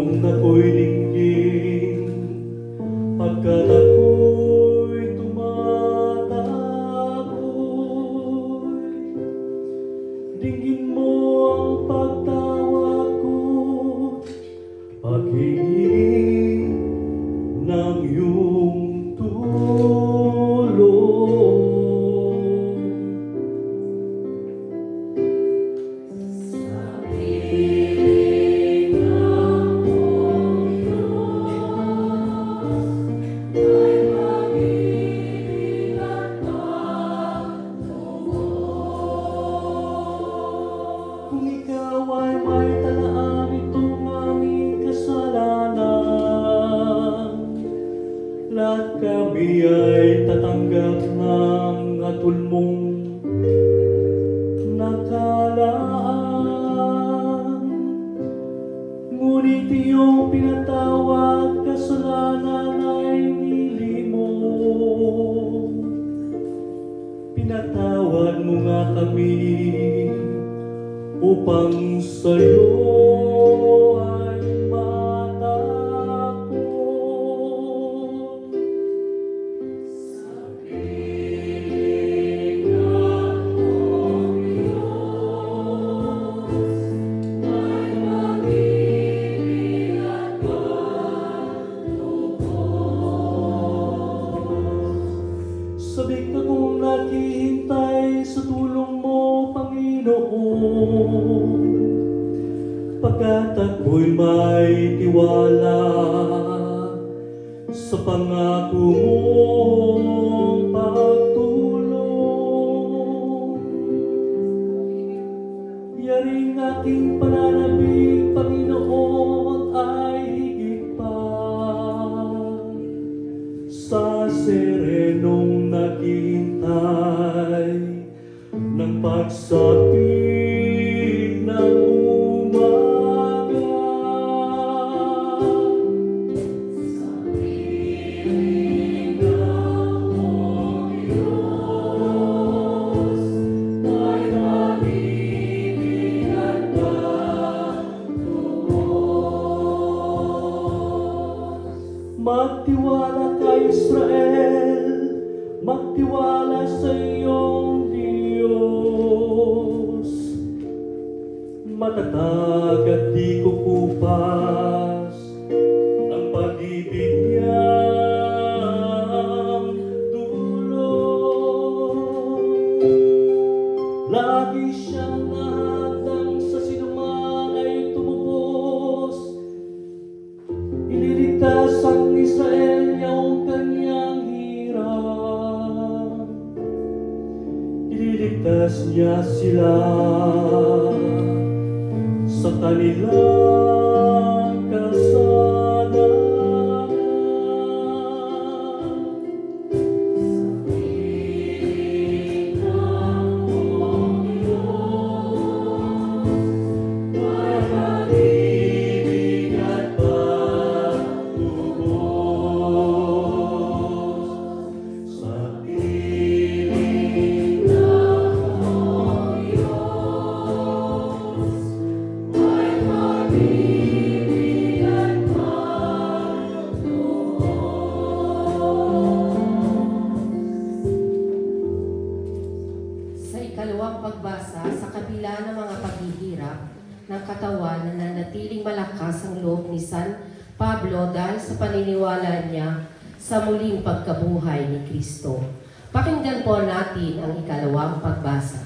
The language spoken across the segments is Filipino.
nung ako'y dinggin, pagkat ako'y tumatakoy, dinggin mo ang pagtawag ko, paghingi ng iyong tulong. Kung ikaw ay may talaan itong aming kasalanan, lahat kami ay tatanggap ng hatol mong nakalaan. Ngunit iyong pinatawad, kasalanan ay nili mo. Pinatawad mo nga kami upang sa'yo ay matakot. Sa piling akong Diyos ay mag-ibig at patubos. Sabik akong naghihintay sa tulong mo, Panginoon, pagkat ako'y may tiwala sa pangako mong pagtulong. Yaring aking pananabik, Panginoon, ay higit pa sa serenong naghihintay ng pagsapit ng umaga. Sa piling akong Diyos ay mag-ibig at patubos. Magtiwala ka, Israel, magtiwala sa iyong Diyos. Matatag at di kukupas ang pag-ibig niyang dulot. Lagi siyang nahandang sa sinuman ay tumubos. Ililigtas ang Israel yung kanyang hirap. Ililigtas niya sila sa kanilang kasalanan. Sa piling akong Diyos ay mag-ibig at patubos. Sa piling akong Diyos ay mag-ibig at patubos. Sa ikalawang pagbasa, sa kabila ng mga paghihirap ng katawan na nanatiling malakas ang loob ni San Pablo dahil sa paniniwala niya sa muling pagkabuhay ni Kristo. Pakinggan po natin ang ikalawang pagbasa.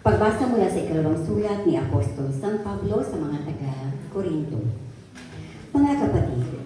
Pagbasa mula sa ikalawang sulat ni Apostol San Pablo sa mga taga-Korinto. Mga kapatid,